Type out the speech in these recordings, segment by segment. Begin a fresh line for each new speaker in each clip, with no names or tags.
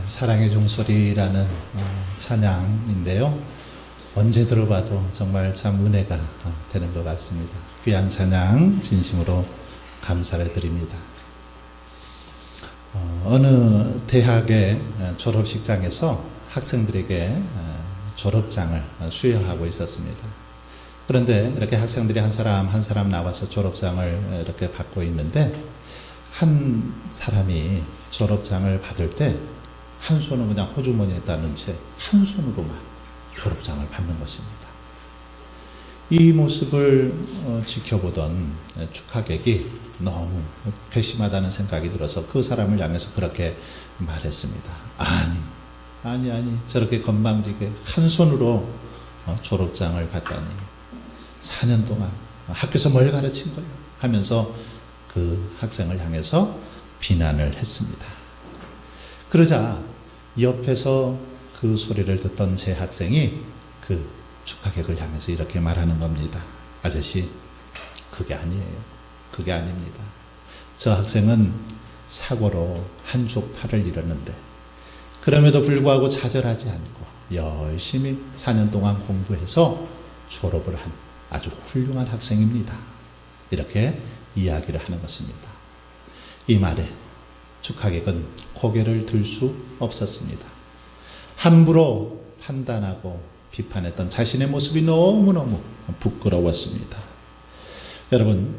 사랑의 종소리라는 찬양인데요. 언제 들어봐도 정말 참 은혜가 되는 것 같습니다. 귀한 찬양 진심으로 감사를 드립니다. 어느 대학의 졸업식장에서 학생들에게 졸업장을 수여하고 있었습니다. 그런데 이렇게 학생들이 한 사람 한 사람 나와서 졸업장을 이렇게 받고 있는데, 한 사람이 졸업장을 받을 때 한 손은 그냥 호주머니에 따는 채 한 손으로만 졸업장을 받는 것입니다. 이 모습을 지켜보던 축하객이 너무 괘씸하다는 생각이 들어서 그 사람을 향해서 그렇게 말했습니다. 아니, 저렇게 건방지게 한 손으로 졸업장을 받다니, 4년 동안 학교에서 뭘 가르친 거야 하면서 그 학생을 향해서 비난을 했습니다. 그러자 옆에서 그 소리를 듣던 제 학생이 그 축하객을 향해서 이렇게 말하는 겁니다. 아저씨, 그게 아니에요. 그게 아닙니다. 저 학생은 사고로 한쪽 팔을 잃었는데 그럼에도 불구하고 좌절하지 않고 열심히 4년 동안 공부해서 졸업을 한 아주 훌륭한 학생입니다. 이렇게 이야기를 하는 것입니다. 이 말에 축하객은 고개를 들 수 없었습니다. 함부로 판단하고 비판했던 자신의 모습이 너무너무 부끄러웠습니다. 여러분,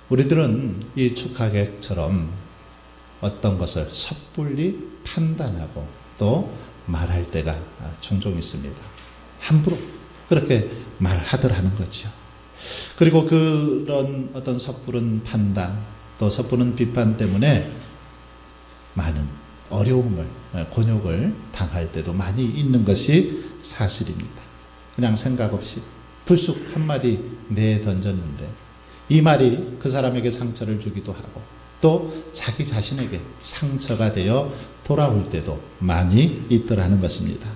우리들은 이 축하객처럼 어떤 것을 섣불리 판단하고 또 말할 때가 종종 있습니다. 함부로 그렇게 말하더라는 거죠. 그리고 그런 어떤 섣부른 판단 또 섣부른 비판 때문에 많은 어려움을, 곤욕을 당할 때도 많이 있는 것이 사실입니다. 그냥 생각 없이 불쑥 한마디 내던졌는데 이 말이 그 사람에게 상처를 주기도 하고 또 자기 자신에게 상처가 되어 돌아올 때도 많이 있더라는 것입니다.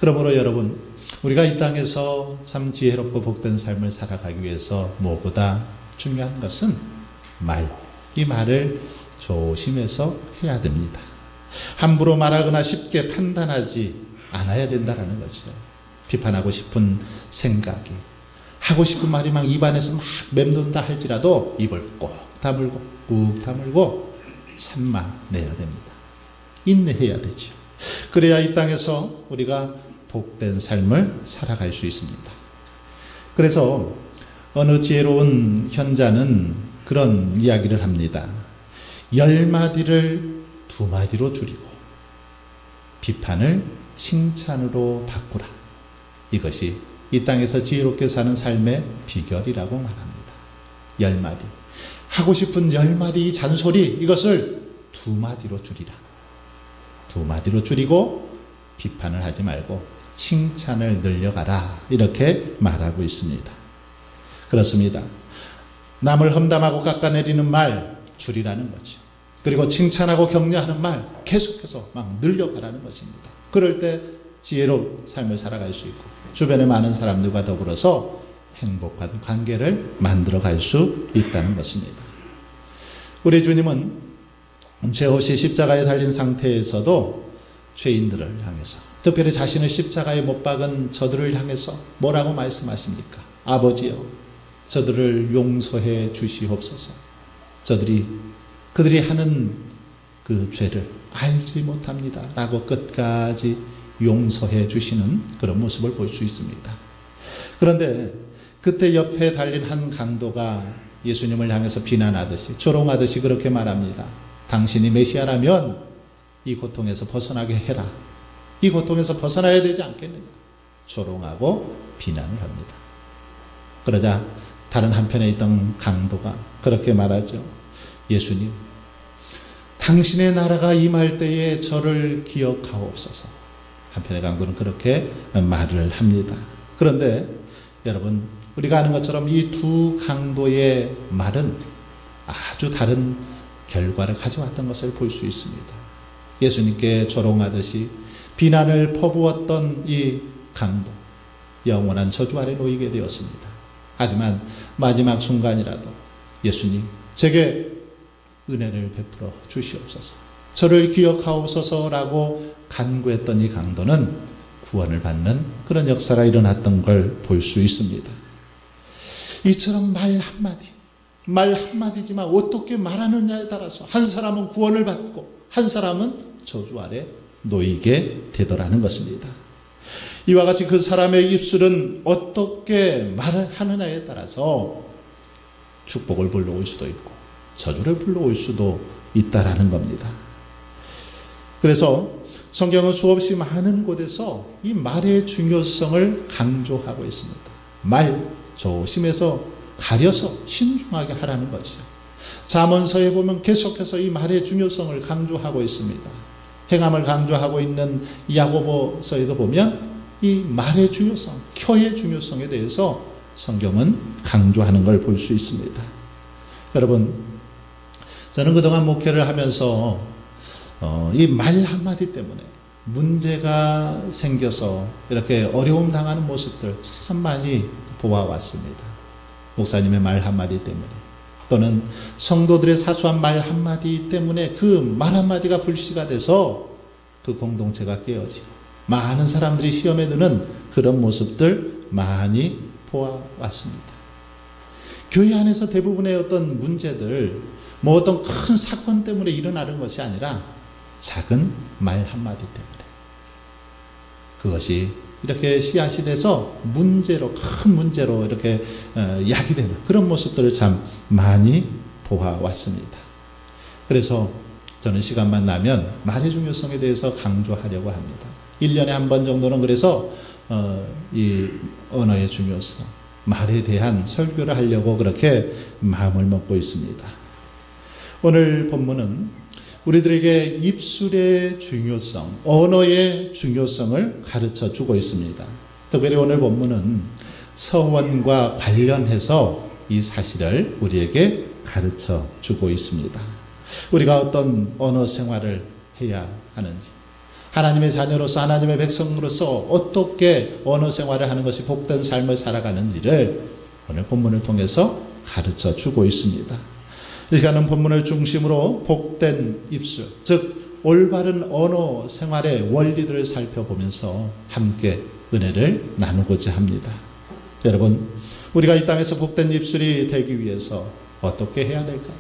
그러므로 여러분, 우리가 이 땅에서 참 지혜롭고 복된 삶을 살아가기 위해서 무엇보다 중요한 것은 이 말을 조심해서 해야 됩니다. 함부로 말하거나 쉽게 판단하지 않아야 된다는 거죠. 비판하고 싶은 생각이, 하고 싶은 말이 막 입안에서 막 맴돈다 할지라도 입을 꼭 다물고 참아내야 됩니다. 인내해야 되죠. 그래야 이 땅에서 우리가 복된 삶을 살아갈 수 있습니다. 그래서 어느 지혜로운 현자는 그런 이야기를 합니다. 10마디를 2마디로 줄이고 비판을 칭찬으로 바꾸라. 이것이 이 땅에서 지혜롭게 사는 삶의 비결이라고 말합니다. 10마디. 하고 싶은 10마디 잔소리, 이것을 2마디로 줄이라. 2마디로 줄이고 비판을 하지 말고 칭찬을 늘려가라. 이렇게 말하고 있습니다. 그렇습니다. 남을 험담하고 깎아내리는 말 줄이라는 거죠. 그리고 칭찬하고 격려하는 말 계속해서 막 늘려가라는 것입니다. 그럴 때 지혜로운 삶을 살아갈 수 있고 주변의 많은 사람들과 더불어서 행복한 관계를 만들어갈 수 있다는 것입니다. 우리 주님은 죄 없이 십자가에 달린 상태에서도 죄인들을 향해서, 특별히 자신을 십자가에 못 박은 저들을 향해서 뭐라고 말씀하십니까? 아버지여, 저들을 용서해 주시옵소서. 그들이 하는 그 죄를 알지 못합니다 라고 끝까지 용서해 주시는 그런 모습을 볼 수 있습니다. 그런데 그때 옆에 달린 한 강도가 예수님을 향해서 비난하듯이, 조롱하듯이 그렇게 말합니다. 당신이 메시아라면 이 고통에서 벗어나게 해라. 이 고통에서 벗어나야 되지 않겠느냐. 조롱하고 비난을 합니다. 그러자 다른 한편에 있던 강도가 그렇게 말하죠. 예수님, 당신의 나라가 임할 때에 저를 기억하옵소서. 한편의 강도는 그렇게 말을 합니다. 그런데 여러분, 우리가 아는 것처럼 이 두 강도의 말은 아주 다른 결과를 가져왔던 것을 볼 수 있습니다. 예수님께 조롱하듯이 비난을 퍼부었던 이 강도, 영원한 저주 아래 놓이게 되었습니다. 하지만 마지막 순간이라도 예수님, 제게 은혜를 베풀어 주시옵소서. 저를 기억하옵소서라고 간구했던 이 강도는 구원을 받는 그런 역사가 일어났던 걸 볼 수 있습니다. 이처럼 말 한마디지만 어떻게 말하느냐에 따라서 한 사람은 구원을 받고 한 사람은 저주 아래 놓이게 되더라는 것입니다. 이와 같이 그 사람의 입술은 어떻게 말을 하느냐에 따라서 축복을 불러올 수도 있고 저주를 불러올 수도 있다라는 겁니다. 그래서 성경은 수없이 많은 곳에서 이 말의 중요성을 강조하고 있습니다. 말 조심해서 가려서 신중하게 하라는 거죠. 잠언서에 보면 계속해서 이 말의 중요성을 강조하고 있습니다. 행함을 강조하고 있는 야고보서에도 보면 이 말의 중요성, 혀의 중요성에 대해서 성경은 강조하는 걸 볼 수 있습니다. 여러분, 저는 그동안 목회를 하면서 이 말 한마디 때문에 문제가 생겨서 이렇게 어려움 당하는 모습들 참 많이 보아왔습니다. 목사님의 말 한마디 때문에 또는 성도들의 사소한 말 한마디 때문에 그 말 한마디가 불씨가 돼서 그 공동체가 깨어지고 많은 사람들이 시험에 드는 그런 모습들 많이 보아왔습니다. 교회 안에서 대부분의 어떤 문제들 뭐 어떤 큰 사건 때문에 일어나는 것이 아니라 작은 말 한마디 때문에 그것이 이렇게 씨앗이 돼서 큰 문제로 이렇게 야기되는 그런 모습들을 참 많이 보아왔습니다. 그래서 저는 시간만 나면 말의 중요성에 대해서 강조하려고 합니다. 1년에 한 번 정도는 그래서 이 언어의 중요성, 말에 대한 설교를 하려고 그렇게 마음을 먹고 있습니다. 오늘 본문은 우리들에게 입술의 중요성, 언어의 중요성을 가르쳐 주고 있습니다. 특별히 오늘 본문은 서원과 관련해서 이 사실을 우리에게 가르쳐 주고 있습니다. 우리가 어떤 언어 생활을 해야 하는지, 하나님의 자녀로서 하나님의 백성으로서 어떻게 언어 생활을 하는 것이 복된 삶을 살아가는지를 오늘 본문을 통해서 가르쳐 주고 있습니다. 이 시간은 본문을 중심으로 복된 입술, 즉 올바른 언어 생활의 원리들을 살펴보면서 함께 은혜를 나누고자 합니다. 여러분, 우리가 이 땅에서 복된 입술이 되기 위해서 어떻게 해야 될까요?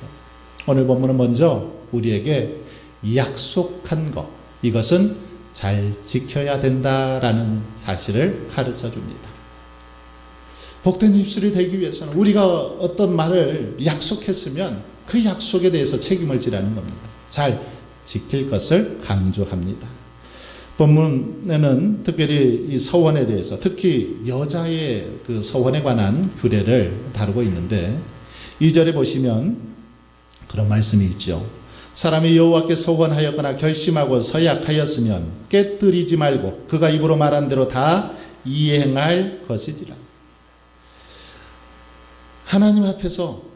오늘 본문은 먼저 우리에게 약속한 것, 이것은 잘 지켜야 된다라는 사실을 가르쳐 줍니다. 복된 입술이 되기 위해서는 우리가 어떤 말을 약속했으면 그 약속에 대해서 책임을 지라는 겁니다. 잘 지킬 것을 강조합니다. 본문에는 특별히 이 서원에 대해서, 특히 여자의 그 서원에 관한 규례를 다루고 있는데 2절에 보시면 그런 말씀이 있죠. 사람이 여호와께 서원하였거나 결심하고 서약하였으면 깨뜨리지 말고 그가 입으로 말한 대로 다 이행할 것이지라. 하나님 앞에서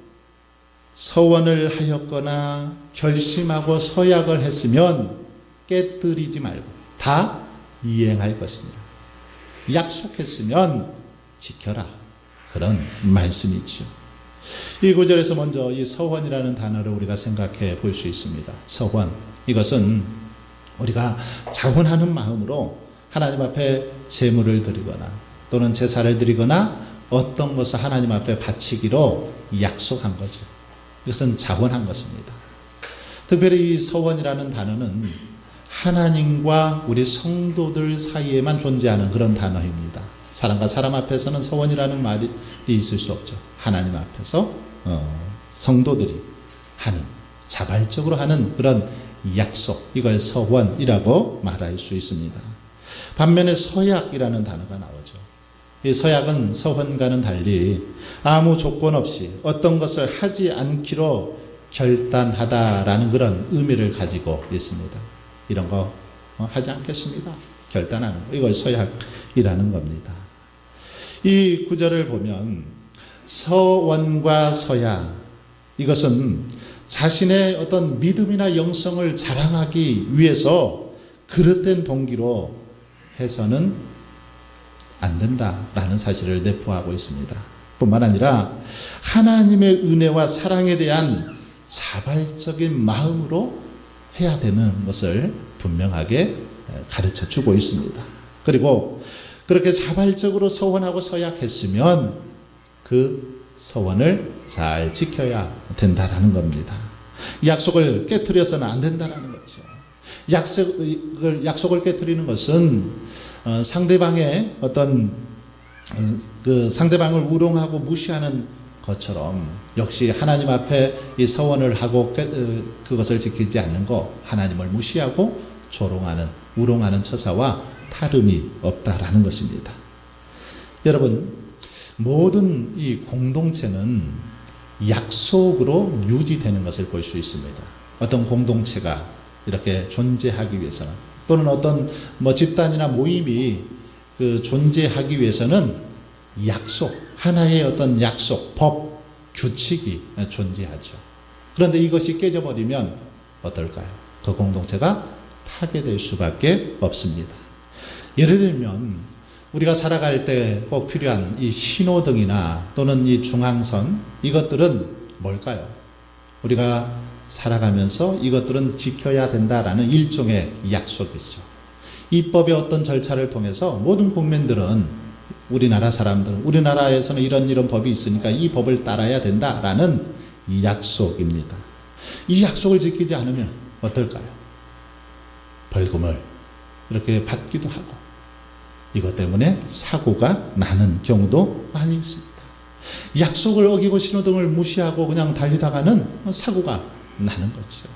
서원을 하였거나 결심하고 서약을 했으면 깨뜨리지 말고 다 이행할 것입니다. 약속했으면 지켜라. 그런 말씀이죠. 이 구절에서 먼저 이 서원이라는 단어를 우리가 생각해 볼 수 있습니다. 서원, 이것은 우리가 자원하는 마음으로 하나님 앞에 제물을 드리거나 또는 제사를 드리거나 어떤 것을 하나님 앞에 바치기로 약속한 거죠. 이것은 자원한 것입니다. 특별히 이 서원이라는 단어는 하나님과 우리 성도들 사이에만 존재하는 그런 단어입니다. 사람과 사람 앞에서는 서원이라는 말이 있을 수 없죠. 하나님 앞에서 성도들이 하는, 자발적으로 하는 그런 약속, 이걸 서원이라고 말할 수 있습니다. 반면에 서약이라는 단어가 나오죠. 이 서약은 서원과는 달리 아무 조건 없이 어떤 것을 하지 않기로 결단하다라는 그런 의미를 가지고 있습니다. 이런 거 하지 않겠습니다. 결단하는 거, 이걸 서약이라는 겁니다. 이 구절을 보면 서원과 서약, 이것은 자신의 어떤 믿음이나 영성을 자랑하기 위해서 그릇된 동기로 해서는 안 된다라는 사실을 내포하고 있습니다. 뿐만 아니라 하나님의 은혜와 사랑에 대한 자발적인 마음으로 해야 되는 것을 분명하게 가르쳐 주고 있습니다. 그리고 그렇게 자발적으로 서원하고 서약했으면 그 서원을 잘 지켜야 된다라는 겁니다. 약속을 깨트려서는 안 된다라는 거죠. 약속을 깨트리는 것은 상대방의 어떤 그 상대방을 우롱하고 무시하는 것처럼 역시 하나님 앞에 이 서원을 하고 그것을 지키지 않는 거, 하나님을 무시하고 조롱하는, 우롱하는 처사와 다름이 없다라는 것입니다. 여러분, 모든 이 공동체는 약속으로 유지되는 것을 볼 수 있습니다. 어떤 공동체가 이렇게 존재하기 위해서는, 또는 어떤 집단이나 모임이 그 존재하기 위해서는 약속, 하나의 어떤 약속, 법, 규칙이 존재하죠. 그런데 이것이 깨져버리면 어떨까요? 그 공동체가 파괴될 수밖에 없습니다. 예를 들면 우리가 살아갈 때 꼭 필요한 이 신호등이나 또는 이 중앙선, 이것들은 뭘까요? 우리가 살아가면서 이것들은 지켜야 된다라는 일종의 약속이죠. 입법의 어떤 절차를 통해서 모든 국민들은, 우리나라 사람들은, 우리나라에서는 이런 법이 있으니까 이 법을 따라야 된다라는 약속입니다. 이 약속을 지키지 않으면 어떨까요? 벌금을 이렇게 받기도 하고, 이것 때문에 사고가 나는 경우도 많이 있습니다. 약속을 어기고 신호등을 무시하고 그냥 달리다가는 사고가 나는 거죠.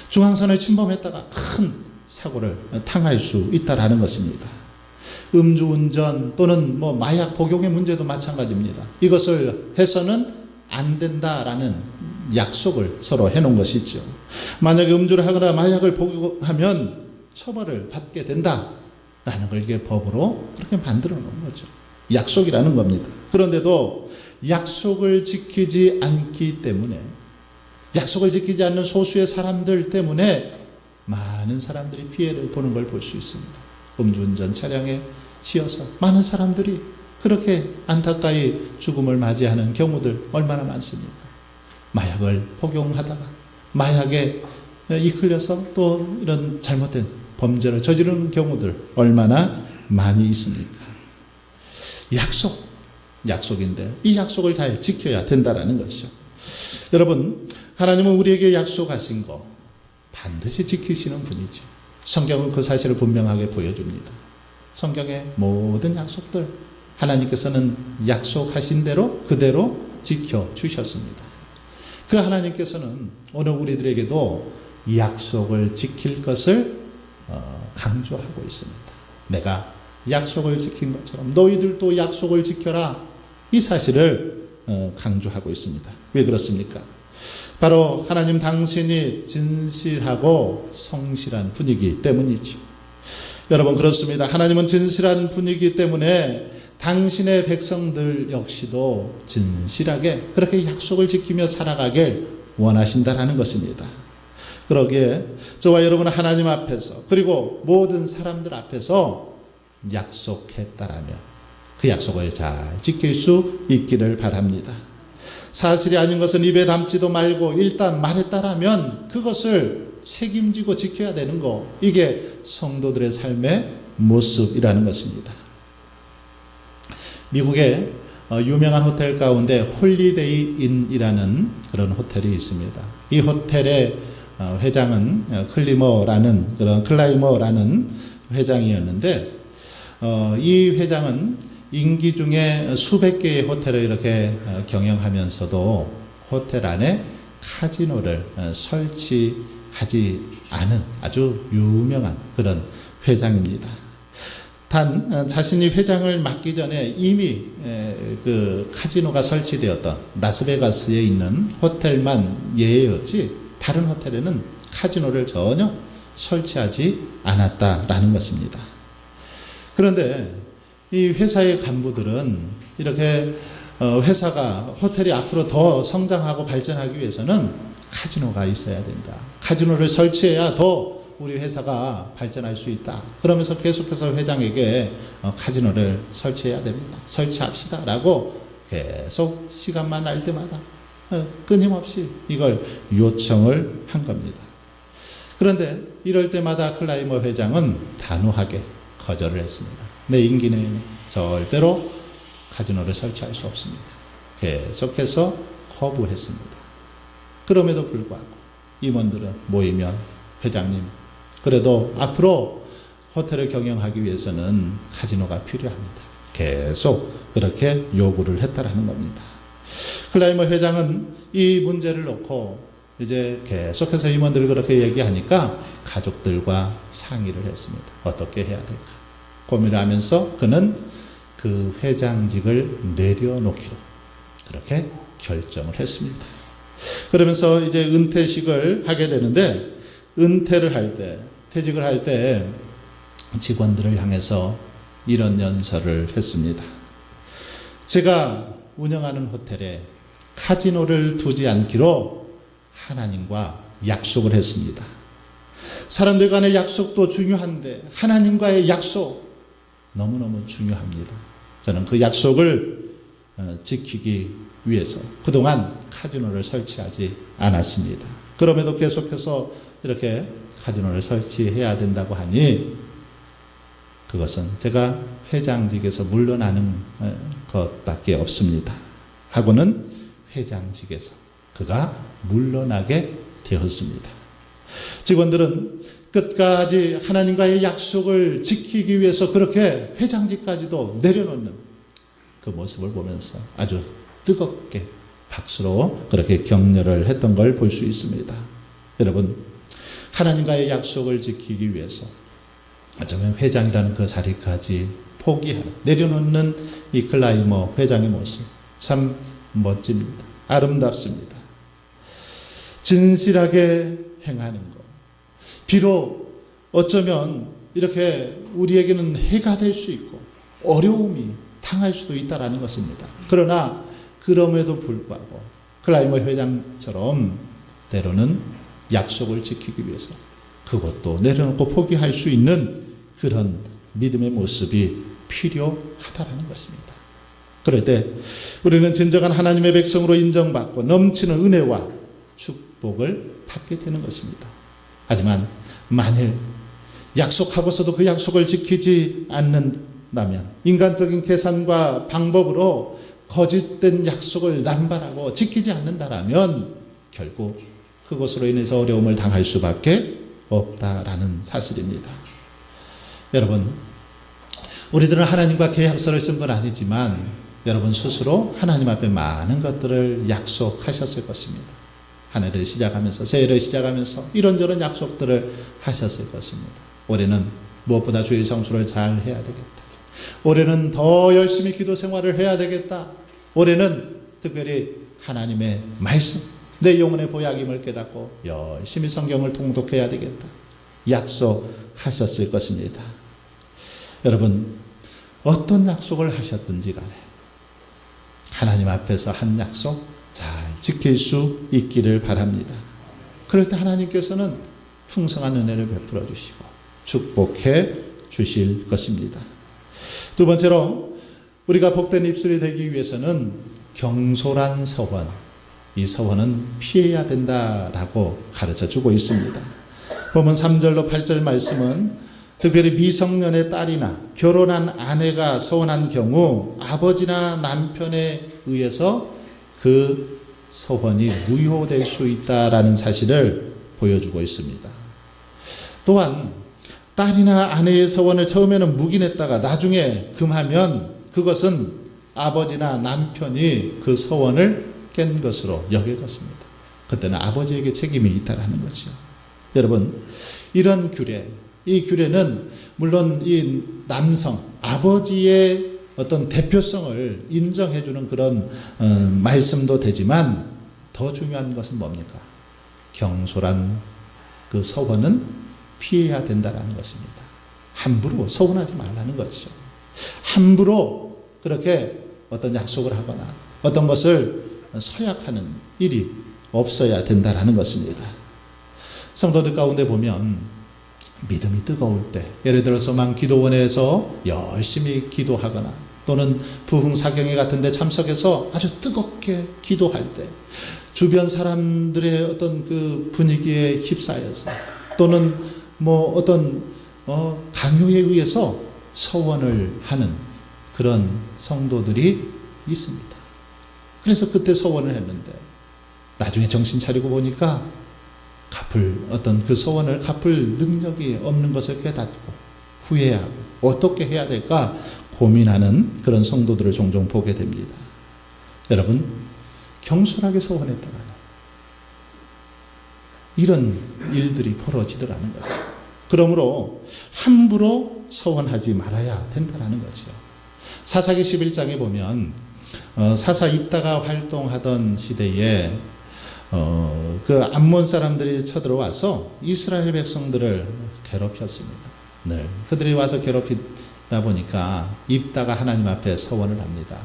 중앙선을 침범했다가 큰 사고를 당할 수 있다라는 것입니다. 음주운전 또는 마약 복용의 문제도 마찬가지입니다. 이것을 해서는 안 된다라는 약속을 서로 해놓은 것이죠. 만약에 음주를 하거나 마약을 복용하면 처벌을 받게 된다라는 걸 이게 법으로 그렇게 만들어 놓은 거죠. 약속이라는 겁니다. 그런데도 약속을 지키지 않기 때문에, 약속을 지키지 않는 소수의 사람들 때문에 많은 사람들이 피해를 보는 걸 볼 수 있습니다. 음주운전 차량에 치여서 많은 사람들이 그렇게 안타까이 죽음을 맞이하는 경우들 얼마나 많습니까? 마약을 복용하다가 마약에 이끌려서 또 이런 잘못된 범죄를 저지르는 경우들 얼마나 많이 있습니까? 약속인데 이 약속을 잘 지켜야 된다라는 것이죠. 여러분, 하나님은 우리에게 약속하신 거 반드시 지키시는 분이죠. 성경은 그 사실을 분명하게 보여줍니다. 성경의 모든 약속들 하나님께서는 약속하신 대로 그대로 지켜주셨습니다. 그 하나님께서는 오늘 우리들에게도 약속을 지킬 것을 강조하고 있습니다. 내가 약속을 지킨 것처럼 너희들도 약속을 지켜라, 이 사실을 강조하고 있습니다. 왜 그렇습니까? 바로 하나님 당신이 진실하고 성실한 분이기 때문이죠. 여러분, 그렇습니다. 하나님은 진실한 분이기 때문에 당신의 백성들 역시도 진실하게 그렇게 약속을 지키며 살아가길 원하신다라는 것입니다. 그러기에 저와 여러분은 하나님 앞에서, 그리고 모든 사람들 앞에서 약속했다라면 그 약속을 잘 지킬 수 있기를 바랍니다. 사실이 아닌 것은 입에 담지도 말고 일단 말했다라면 그것을 책임지고 지켜야 되는 거, 이게 성도들의 삶의 모습이라는 것입니다. 미국의 유명한 호텔 가운데 홀리데이 인이라는 그런 호텔이 있습니다. 이 호텔의 회장은 클라이머라는 회장이었는데, 이 회장은 임기 중에 수백 개의 호텔을 이렇게 경영하면서도 호텔 안에 카지노를 설치하지 않은 아주 유명한 그런 회장입니다. 단 자신이 회장을 맡기 전에 이미 그 카지노가 설치되었던 라스베가스에 있는 호텔만 예외였지 다른 호텔에는 카지노를 전혀 설치하지 않았다라는 것입니다. 그런데 이 회사의 간부들은 이렇게 회사가, 호텔이 앞으로 더 성장하고 발전하기 위해서는 카지노가 있어야 된다. 카지노를 설치해야 더 우리 회사가 발전할 수 있다. 그러면서 계속해서 회장에게 카지노를 설치해야 됩니다. 설치합시다 라고 계속 시간만 날 때마다 끊임없이 이걸 요청을 한 겁니다. 그런데 이럴 때마다 클라이머 회장은 단호하게 거절을 했습니다. 내 임기 내에는 절대로 카지노를 설치할 수 없습니다. 계속해서 거부했습니다. 그럼에도 불구하고 임원들은 모이면 회장님, 그래도 앞으로 호텔을 경영하기 위해서는 카지노가 필요합니다. 계속 그렇게 요구를 했다라는 겁니다. 클라이머 회장은 이 문제를 놓고 이제 계속해서 임원들이 그렇게 얘기하니까 가족들과 상의를 했습니다. 어떻게 해야 될까 고민을 하면서 그는 그 회장직을 내려놓기로 그렇게 결정을 했습니다. 그러면서 이제 은퇴식을 하게 되는데, 은퇴를 할 때, 퇴직을 할 때 직원들을 향해서 이런 연설을 했습니다. 제가 운영하는 호텔에 카지노를 두지 않기로 하나님과 약속을 했습니다. 사람들 간의 약속도 중요한데 하나님과의 약속 너무너무 중요합니다. 저는 그 약속을 지키기 위해서 그동안 카지노를 설치하지 않았습니다. 그럼에도 계속해서 이렇게 카지노를 설치해야 된다고 하니 그것은 제가 회장직에서 물러나는 것밖에 없습니다. 하고는 회장직에서 그가 물러나게 되었습니다. 직원들은 끝까지 하나님과의 약속을 지키기 위해서 그렇게 회장직까지도 내려놓는 그 모습을 보면서 아주 뜨겁게 박수로 그렇게 격려를 했던 걸 볼 수 있습니다. 여러분, 하나님과의 약속을 지키기 위해서 어쩌면 회장이라는 그 자리까지 포기하는, 내려놓는 이 클라이머 회장의 모습 참 멋집니다. 아름답습니다. 진실하게 행하는 것, 비록 어쩌면 이렇게 우리에게는 해가 될 수 있고 어려움이 당할 수도 있다라는 것입니다. 그러나 그럼에도 불구하고 클라이머 회장처럼 때로는 약속을 지키기 위해서 그것도 내려놓고 포기할 수 있는 그런 믿음의 모습이 필요하다라는 것입니다. 그럴 때 우리는 진정한 하나님의 백성으로 인정받고 넘치는 은혜와 축복을 받게 되는 것입니다. 하지만 만일 약속하고서도 그 약속을 지키지 않는다면, 인간적인 계산과 방법으로 거짓된 약속을 남발하고 지키지 않는다라면 결국 그것으로 인해서 어려움을 당할 수밖에 없다라는 사실입니다. 여러분, 우리들은 하나님과 계약서를 쓴 건 아니지만 여러분 스스로 하나님 앞에 많은 것들을 약속하셨을 것입니다. 한 해를 시작하면서, 새해를 시작하면서 이런저런 약속들을 하셨을 것입니다. 올해는 무엇보다 주의 성수를 잘 해야 되겠다. 올해는 더 열심히 기도 생활을 해야 되겠다. 올해는 특별히 하나님의 말씀, 내 영혼의 보약임을 깨닫고 열심히 성경을 통독해야 되겠다. 약속하셨을 것입니다. 여러분, 어떤 약속을 하셨든지 간에 하나님 앞에서 한 약속 잘 지킬 수 있기를 바랍니다. 그럴 때 하나님께서는 풍성한 은혜를 베풀어 주시고 축복해 주실 것입니다. 두 번째로, 우리가 복된 입술이 되기 위해서는 경솔한 서원, 이 서원은 피해야 된다라고 가르쳐 주고 있습니다. 보면 3절로 8절 말씀은 특별히 미성년의 딸이나 결혼한 아내가 서원한 경우 아버지나 남편에 의해서 그 서원이 무효될 수 있다라는 사실을 보여주고 있습니다. 또한 딸이나 아내의 서원을 처음에는 묵인했다가 나중에 금하면 그것은 아버지나 남편이 그 서원을 깬 것으로 여겨졌습니다. 그때는 아버지에게 책임이 있다라는 거죠. 여러분, 이런 규례, 이 규례는 물론 이 남성, 아버지의 어떤 대표성을 인정해주는 그런 말씀도 되지만 더 중요한 것은 뭡니까? 경솔한 그 서원은 피해야 된다는 것입니다. 함부로 서운하지 말라는 것이죠. 함부로 그렇게 어떤 약속을 하거나 어떤 것을 서약하는 일이 없어야 된다는 것입니다. 성도들 가운데 보면 믿음이 뜨거울 때, 예를 들어서 기도원에서 열심히 기도하거나 또는 부흥사경회 같은 데 참석해서 아주 뜨겁게 기도할 때 주변 사람들의 어떤 그 분위기에 휩싸여서 또는 뭐 어떤 강요에 의해서 서원을 하는 그런 성도들이 있습니다. 그래서 그때 서원을 했는데 나중에 정신 차리고 보니까 어떤 그 서원을 갚을 능력이 없는 것을 깨닫고 후회하고 어떻게 해야 될까 고민하는 그런 성도들을 종종 보게 됩니다. 여러분, 경솔하게 서원했다가는 이런 일들이 벌어지더라는 거죠. 그러므로 함부로 서원하지 말아야 된다는 거죠. 사사기 11장에 보면 사사 입다가 활동하던 시대에 그 암몬 사람들이 쳐들어와서 이스라엘 백성들을 괴롭혔습니다. 늘 그들이 와서 괴롭히다 보니까 입다가 하나님 앞에 서원을 합니다.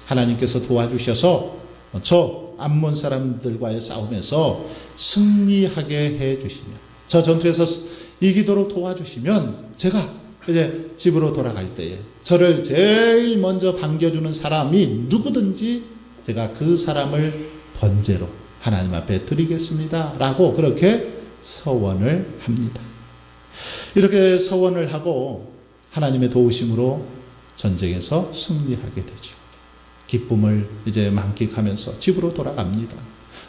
하나님께서 도와주셔서 저 암몬 사람들과의 싸움에서 승리하게 해주시며 저 전투에서 이기도록 도와주시면 제가 이제 집으로 돌아갈 때에 저를 제일 먼저 반겨주는 사람이 누구든지 제가 그 사람을 번제로 하나님 앞에 드리겠습니다 라고 그렇게 서원을 합니다. 이렇게 서원을 하고 하나님의 도우심으로 전쟁에서 승리하게 되죠. 기쁨을 이제 만끽하면서 집으로 돌아갑니다.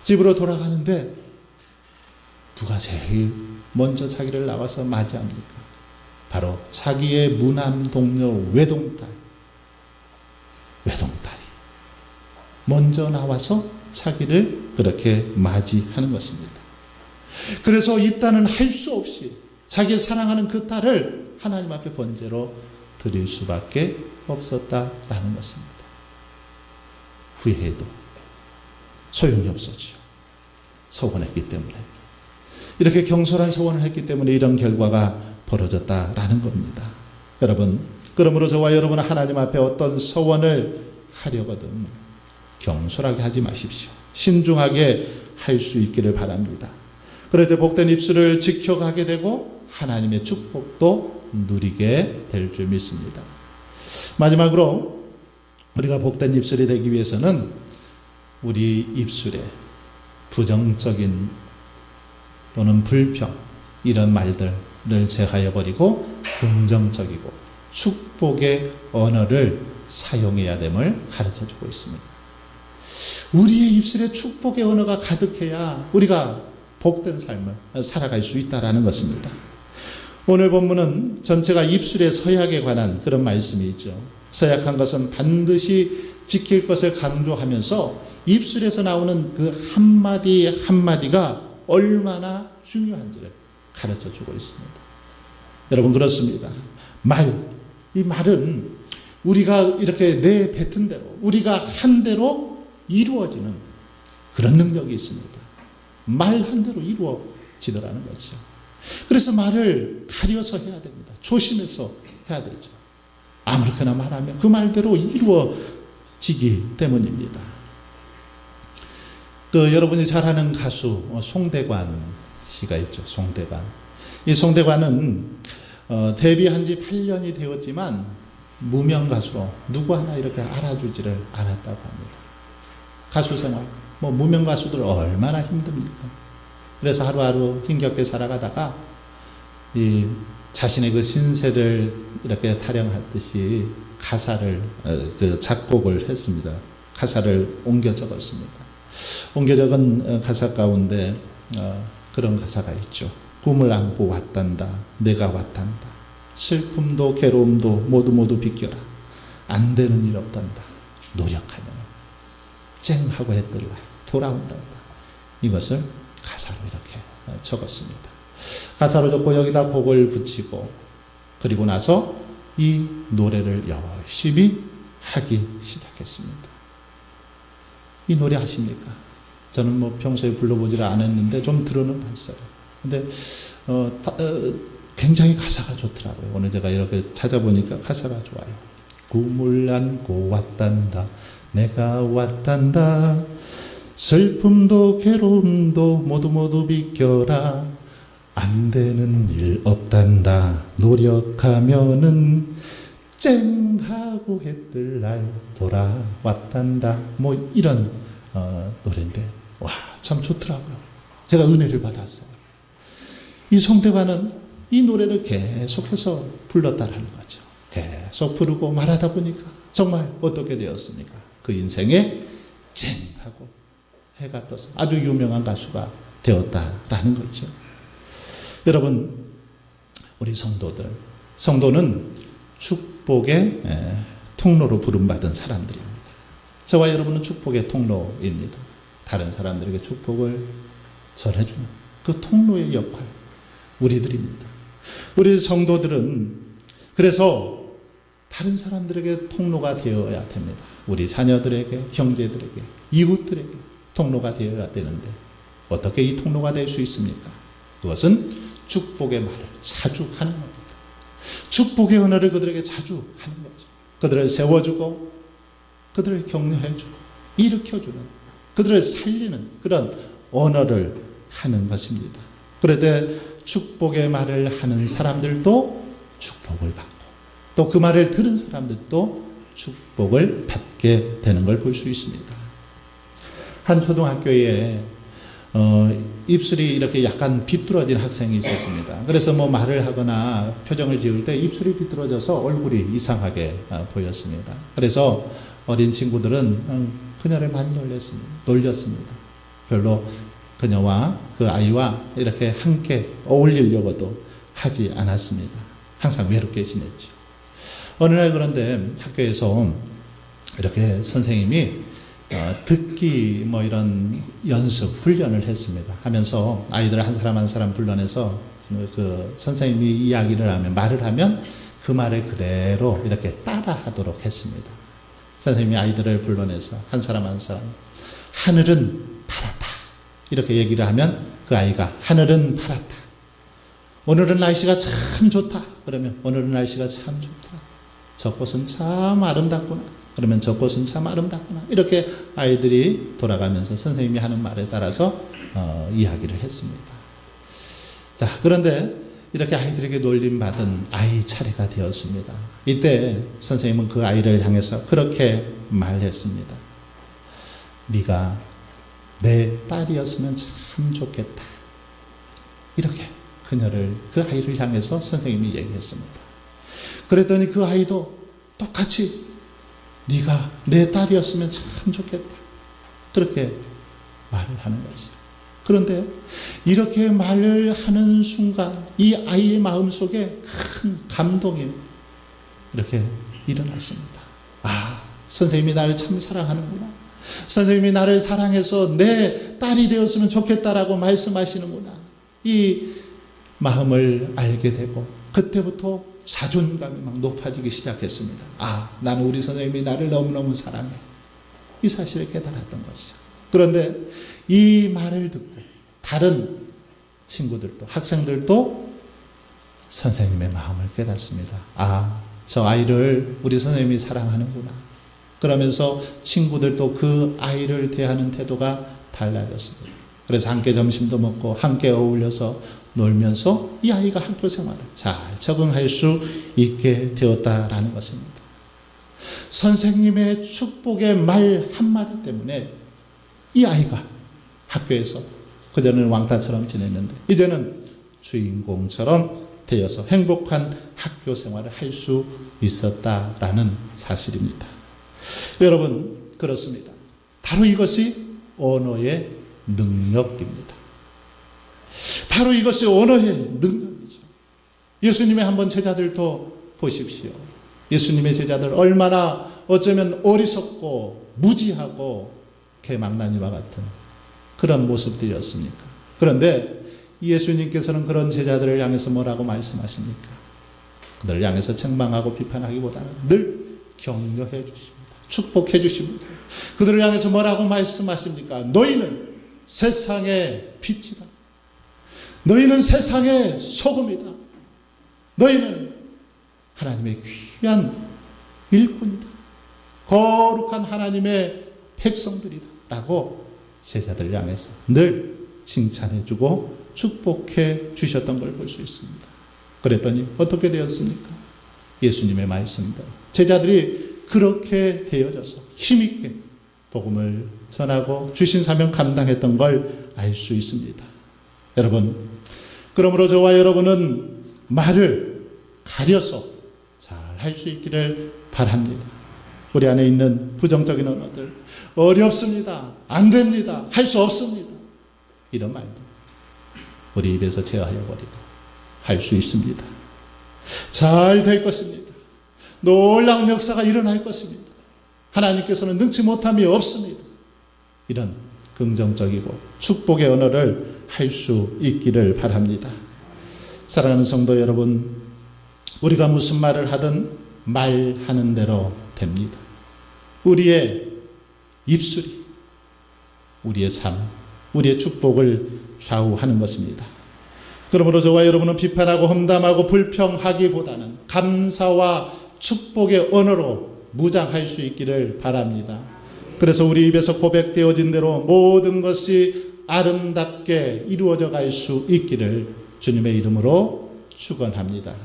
집으로 돌아가는데 누가 제일 먼저 자기를 나와서 맞이합니까? 바로 자기의 무남 동료 외동딸이 먼저 나와서 자기를 그렇게 맞이하는 것입니다. 그래서 이 딸은 할 수 없이 자기 사랑하는 그 딸을 하나님 앞에 번제로 드릴 수밖에 없었다라는 것입니다. 후회해도 소용이 없었죠. 서원했기 때문에. 이렇게 경솔한 서원을 했기 때문에 이런 결과가 벌어졌다라는 겁니다. 여러분, 그러므로 저와 여러분은 하나님 앞에 어떤 서원을 하려거든 경솔하게 하지 마십시오. 신중하게 할 수 있기를 바랍니다. 그럴 때 복된 입술을 지켜가게 되고 하나님의 축복도 누리게 될 줄 믿습니다. 마지막으로 우리가 복된 입술이 되기 위해서는 우리 입술에 부정적인 또는 불평 이런 말들을 제하여 버리고 긍정적이고 축복의 언어를 사용해야 됨을 가르쳐 주고 있습니다. 우리의 입술에 축복의 언어가 가득해야 우리가 복된 삶을 살아갈 수 있다라는 것입니다. 오늘 본문은 전체가 입술의 서약에 관한 그런 말씀이 있죠. 서약한 것은 반드시 지킬 것을 강조하면서 입술에서 나오는 그 한마디 한마디가 얼마나 중요한지를 가르쳐 주고 있습니다. 여러분, 그렇습니다. 이 말은 우리가 이렇게 내뱉은 대로, 우리가 한 대로 이루어지는 그런 능력이 있습니다. 말 한 대로 이루어지더라는 거죠. 그래서 말을 가려서 해야 됩니다. 조심해서 해야 되죠. 아무렇게나 말하면 그 말대로 이루어지기 때문입니다. 여러분이 잘 아는 가수 송대관 씨가 있죠. 송대관. 이 송대관은 데뷔한 지 8년이 되었지만 무명 가수로 누구 하나 이렇게 알아주지를 않았다고 합니다. 가수 생활, 무명 가수들 얼마나 힘듭니까? 그래서 하루하루 힘겹게 살아가다가 이 자신의 그 신세를 이렇게 타령하듯이 가사를 작곡을 했습니다. 가사를 옮겨 적었습니다. 옮겨 적은 가사 가운데 그런 가사가 있죠. 꿈을 안고 왔단다. 내가 왔단다. 슬픔도 괴로움도 모두 비껴라. 안 되는 일 없단다. 노력하면 쨍하고 해뜰라 돌아온단다. 이것을 가사로 이렇게 적었습니다. 가사로 적고 여기다 곡을 붙이고 그리고 나서 이 노래를 열심히 하기 시작했습니다. 이 노래 아십니까? 저는 평소에 불러보지를 않았는데 좀 들어는 봤어요. 근데 굉장히 가사가 좋더라고요. 오늘 제가 이렇게 찾아보니까 가사가 좋아요. 꿈을 안고 왔단다. 내가 왔단다. 슬픔도 괴로움도 모두 비껴라. 안 되는 일 없단다. 노력하면은 쨍하고 해뜰 날 돌아왔단다. 이런 노래인데 와, 참 좋더라고요. 제가 은혜를 받았어요. 이 송대관은 이 노래를 계속해서 불렀다라는 거죠. 계속 부르고 말하다 보니까 정말 어떻게 되었습니까? 그 인생에 쨍 하고 해가 떠서 아주 유명한 가수가 되었다라는 거죠. 여러분, 우리 성도는 축복의 통로로 부름받은 사람들입니다. 저와 여러분은 축복의 통로입니다. 다른 사람들에게 축복을 전해주는 그 통로의 역할, 우리들입니다. 우리 성도들은 그래서 다른 사람들에게 통로가 되어야 됩니다. 우리 자녀들에게, 형제들에게, 이웃들에게 통로가 되어야 되는데 어떻게 이 통로가 될 수 있습니까? 그것은 축복의 말을 자주 하는 겁니다. 축복의 언어를 그들에게 자주 하는 거죠. 그들을 세워주고 그들을 격려해주고 일으켜주는, 그들을 살리는 그런 언어를 하는 것입니다. 그런데 축복의 말을 하는 사람들도 축복을 받고 또 그 말을 들은 사람들도 축복을 받게 되는 걸 볼 수 있습니다. 한 초등학교에 입술이 이렇게 약간 비뚤어진 학생이 있었습니다. 그래서 뭐 말을 하거나 표정을 지을 때 입술이 비뚤어져서 얼굴이 이상하게 보였습니다. 그래서 어린 친구들은 그녀를 많이 놀렸습니다. 별로 그녀와 그 아이와 이렇게 함께 어울리려고도 하지 않았습니다. 항상 외롭게 지냈죠. 어느 날 그런데 학교에서 이렇게 선생님이 듣기 뭐 이런 연습 훈련을 했습니다. 하면서 아이들 한 사람 한 사람 불러내서 그 선생님이 이야기를 하면, 말을 하면 그 말을 그대로 이렇게 따라 하도록 했습니다. 선생님이 아이들을 불러내서 한 사람 한 사람 하늘은 파랗다 이렇게 얘기를 하면 그 아이가 하늘은 파랗다. 오늘은 날씨가 참 좋다. 그러면 오늘은 날씨가 참 좋다. 저 꽃은 참 아름답구나. 그러면 저 꽃은 참 아름답구나. 이렇게 아이들이 돌아가면서 선생님이 하는 말에 따라서 이야기를 했습니다. 자, 그런데 이렇게 아이들에게 놀림받은 아이 차례가 되었습니다. 이때 선생님은 그 아이를 향해서 그렇게 말했습니다. 네가 내 딸이었으면 참 좋겠다. 이렇게 그 아이를 향해서 선생님이 얘기했습니다. 그랬더니 그 아이도 똑같이 네가 내 딸이었으면 참 좋겠다. 그렇게 말을 하는 거죠. 그런데 이렇게 말을 하는 순간 이 아이의 마음속에 큰 감동이 이렇게 일어났습니다. 아, 선생님이 나를 참 사랑하는구나. 선생님이 나를 사랑해서 내 딸이 되었으면 좋겠다라고 말씀하시는구나. 이 마음을 알게 되고 그때부터 자존감이 막 높아지기 시작했습니다. 아, 나는 우리 선생님이 나를 너무너무 사랑해. 이 사실을 깨달았던 것이죠. 그런데 이 말을 듣고 다른 친구들도, 학생들도 선생님의 마음을 깨닫습니다. 아, 저 아이를 우리 선생님이 사랑하는구나. 그러면서 친구들도 그 아이를 대하는 태도가 달라졌습니다. 그래서 함께 점심도 먹고 함께 어울려서 놀면서 이 아이가 학교 생활을 잘 적응할 수 있게 되었다라는 것입니다. 선생님의 축복의 말 한마디 때문에 이 아이가 학교에서 그전에는 왕따처럼 지냈는데 이제는 주인공처럼 되어서 행복한 학교 생활을 할 수 있었다라는 사실입니다. 여러분, 그렇습니다. 바로 이것이 언어의 능력입니다. 바로 이것이 언어의 능력이죠. 예수님의 한번 제자들도 보십시오. 예수님의 제자들 얼마나 어쩌면 어리석고 무지하고 개망나니와 같은 그런 모습들이었습니까? 그런데 예수님께서는 그런 제자들을 향해서 뭐라고 말씀하십니까? 그들을 향해서 책망하고 비판하기보다는 늘 격려해 주십니다. 축복해 주십니다. 그들을 향해서 뭐라고 말씀하십니까? 너희는 세상의 빛이다. 너희는 세상의 소금이다. 너희는 하나님의 귀한 일꾼이다. 거룩한 하나님의 백성들이다. 라고 제자들을 향해서 늘 칭찬해주고 축복해 주셨던 걸 볼 수 있습니다. 그랬더니 어떻게 되었습니까? 예수님의 말씀대로 제자들이 그렇게 되어져서 힘있게 복음을 전하고 주신 사명 감당했던 걸 알 수 있습니다. 여러분, 그러므로 저와 여러분은 말을 가려서 잘 할 수 있기를 바랍니다. 우리 안에 있는 부정적인 언어들, 어렵습니다, 안 됩니다, 할 수 없습니다, 이런 말도 우리 입에서 제어해버리고 할 수 있습니다. 잘 될 것입니다. 놀라운 역사가 일어날 것입니다. 하나님께서는 능치 못함이 없습니다. 이런 긍정적이고 축복의 언어를 할 수 있기를 바랍니다. 사랑하는 성도 여러분, 우리가 무슨 말을 하든 말하는 대로 됩니다. 우리의 입술이 우리의 삶, 우리의 축복을 좌우하는 것입니다. 그러므로 저와 여러분은 비판하고 험담하고 불평하기보다는 감사와 축복의 언어로 무장할 수 있기를 바랍니다. 그래서 우리 입에서 고백되어진 대로 모든 것이 아름답게 이루어져 갈 수 있기를 주님의 이름으로 축원합니다.